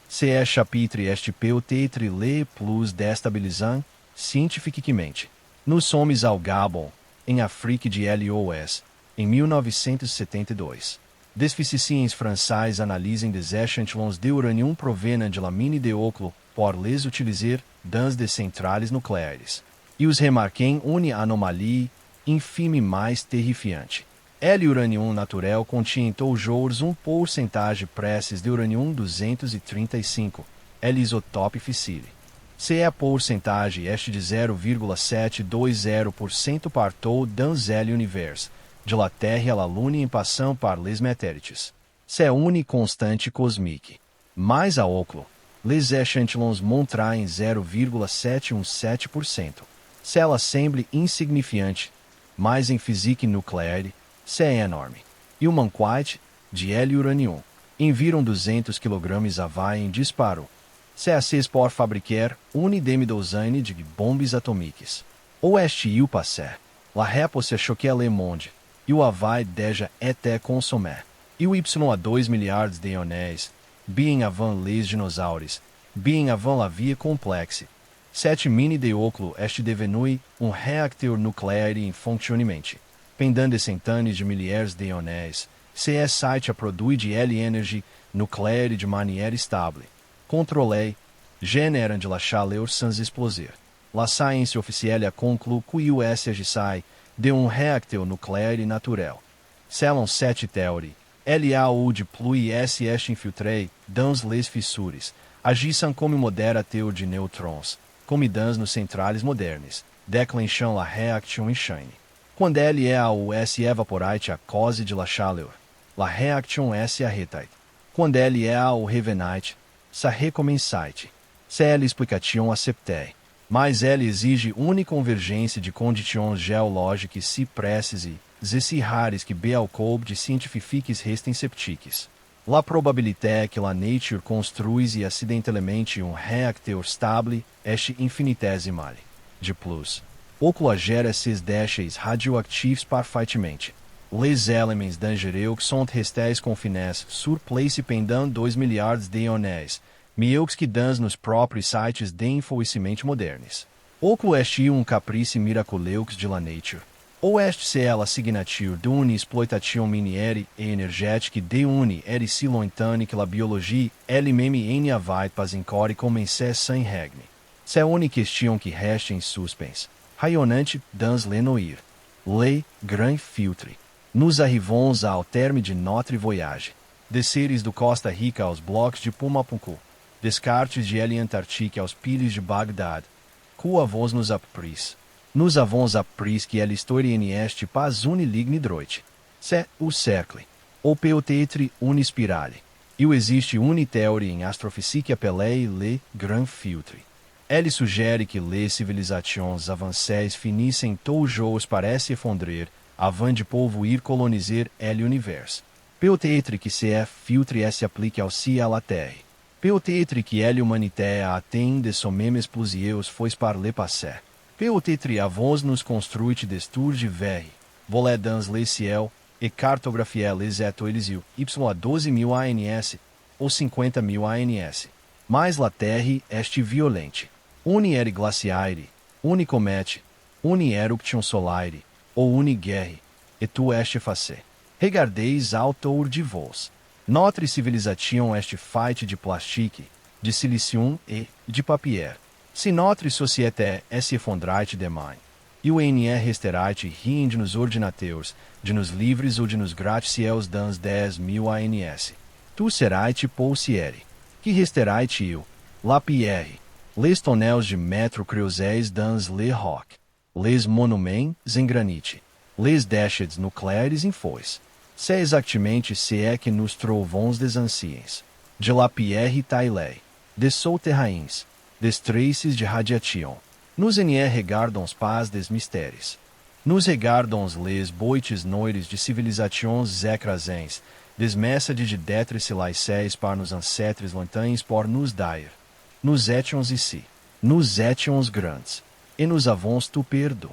Ce chapitre est peut-être le plus déstabilisant cientificamente. Nous sommes ao Gabon, em África de l'Ouest, em 1972. Des physiciens français analysent des échantillons de uranium provenant de la mine de Oklo por les utiliser dans des centrales nucléaires. E os remarquem une anomalie infime mais terrifiante. O uranium natural continha toujours porcentagem preces de uranium-235, isotope fissile. Se a porcentagem est de 0,720% partout dans l'univers, de la Terre à la Lune em passant par les météorites. C'est une constante cosmique. Mais a Oklo, les échantillons montraem 0,717%. Se ela semble insignifiante, mas em física nuclear, c'est enorme. E uma quantidade de uranium enviram 200 kg a em disparo. C'est assez por fabriquer une demi-douzaine de bombes atômicas. Ou est o passé. La réponse choque le monde. E o havai déjà été consommé. E o a 2 milhares de anéis, bien avant les dinossauros, bien avant la vie complexe. 7 mini de Oklo est devenu reactor nucléaire em funcionamento. Pendant de centenas de milhares de anéis, ce site a produit de energia nucléaire de maneira estable, contrôlée, générant de la chaleur sans exploser. La science officielle a conclu que o SGSI de reactor nucléaire natural. Selon cette théorie, LAU de pluie est infiltré dans les fissures, agissant como moderateur de neutrons, como dans nos centrales modernes, déclenchant la réaction en chaîne. Quando LAU est evaporite à cause de la chaleur, la réaction est arrêtée. Quando LAU revenait, ça recommencite. C'est l'explication acceptée. Mas ela exige une convergência de condições geológicas si precisas e si raras que be ao coube de cientifiques restem sceptiques. La probabilité que la nature construise acidentalmente um reactor stable est infinitesimale. De plus, ocula gera esses déchets radioactifs parfaitement. Les éléments dangereux sont restés confinés sur place pendant 2 milhares de années, mieux que dans nos próprios sites de enforcimento modernos. Ocula est caprice miraculeux de la nature. Ou est ela signature d'une exploitation minière e energética de une era si lointaine que la biologie elle-même en avait pas encore commencé sans règne. C'est une question qui reste em suspense, rayonnante dans le noir. Le grand filtre. Nous arrivons ao terme de notre voyage. Des seres do Costa Rica aos blocs de Pumapunku. Descartes de L Antarctique aos piles de Bagdad. Quoi vos nos appris? Nous avons appris que a história n'est pas une ligne droite. C'est o cercle. Ou peut-être une spirale. Il existe une théorie em astrofísica appelée le grand filtre. Elle suggere que les civilisations avancées finissent toujours par se fondre avant de pouvoir ir coloniser l'univers. Peut-être que ce filtre se applique aussi à la Terre. Peut-être que l'humanité atteint de son même explosivos foi par le passé. Peut-être avons nos construit des tours de verre, voler dans le ciel e cartografier les étoiles y a 12.000 ANS ou 50.000 ANS. Mas la Terre est violente. Une ère glaciaire, une comète, une éruption solaire, ou une guerre, e tu est face. Regardeis autour de vos. Notre civilisation est faite de plastique, de silicium e de papier. Se notre société se effondrat demain, e o NE resterat rien de nos ordinateurs, de nos livres ou de nos gratte-ciels dans 10.000 ANS. Tu serais poussière. Que resterait eu, la pierre, les tonels de métro creusés dans le roc, les monuments em granite, les déchets nucléaires em fois. C'est exactamente ce que nous trouvons des anciens, de la pierre taillée, des souterrains, des traces de radiation. Nous ne regardons pas des mistérios. Nous regardons les boites noirs de civilizações écrasantes, des métodes de détruire laissés par nos ancêtres lointains por nos dar. Nous étions ici, nous étions grandes, e nous avons tout perdu.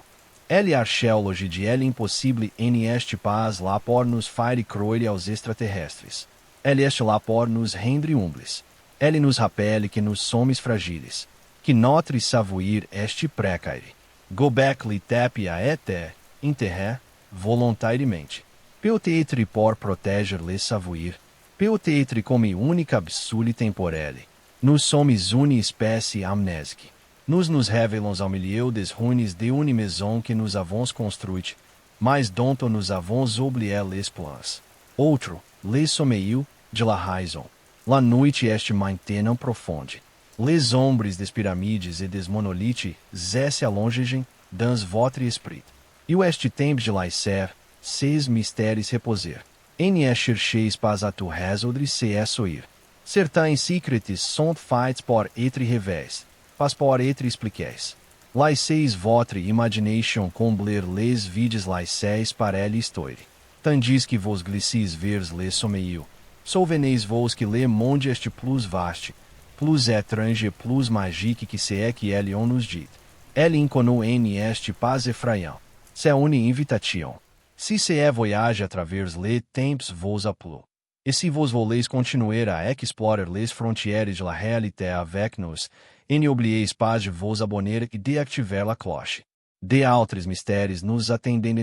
L'archéologie de l'impossible n'est pas lá por nos faire croire aos extraterrestres. Elle est lá por nos rendre humbles. Elle nos rappelle que nous sommes fragiles, que notre savoir est précaire. Gobek li tape a été enterré voluntariamente. Peut-être pour protéger le savoir, peut-être comme única absolue temporelle. Nous sommes une espécie amnésique. Nous nos revelons ao milieu des ruines de une maison que nous avons construite, mas dont nous avons oublié les plans. Outro, le sommeil de la raison. La noite est maintenant profonde. Les ombres des piramides e des monolites se allongem dans votre esprit. E este tempo de laisser, ses mystères reposer. Ne chercheis pas à tout résoudre se é soir. Certains secrets sont faits pour être révélés, pas pour être expliqués. Laissez votre imagination combler les vides laissés para l'histoire. Tandis que vos glissis vers le sommeil. Souvenez-vos que le monde est plus vaste, plus étrange e plus magique que se é que ele on nos dit. Elle inconnu en est pas effrayant. C'est une invitation. Si se é voyage à travers les temps vos appelou. E se vos voleis continuer a explorer les frontières de la réalité avec nous, ne oublieis pas de vos abonner e de activer la cloche. De autres mistérios nos attendem.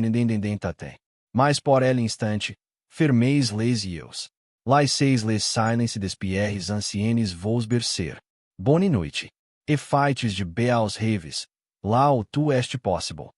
Mas por el instante, fermeis les yeux. Laissez les silence des pierres anciennes vos bercer. Bonne noite. E faites de beaux rêves. Lá o tu est possible.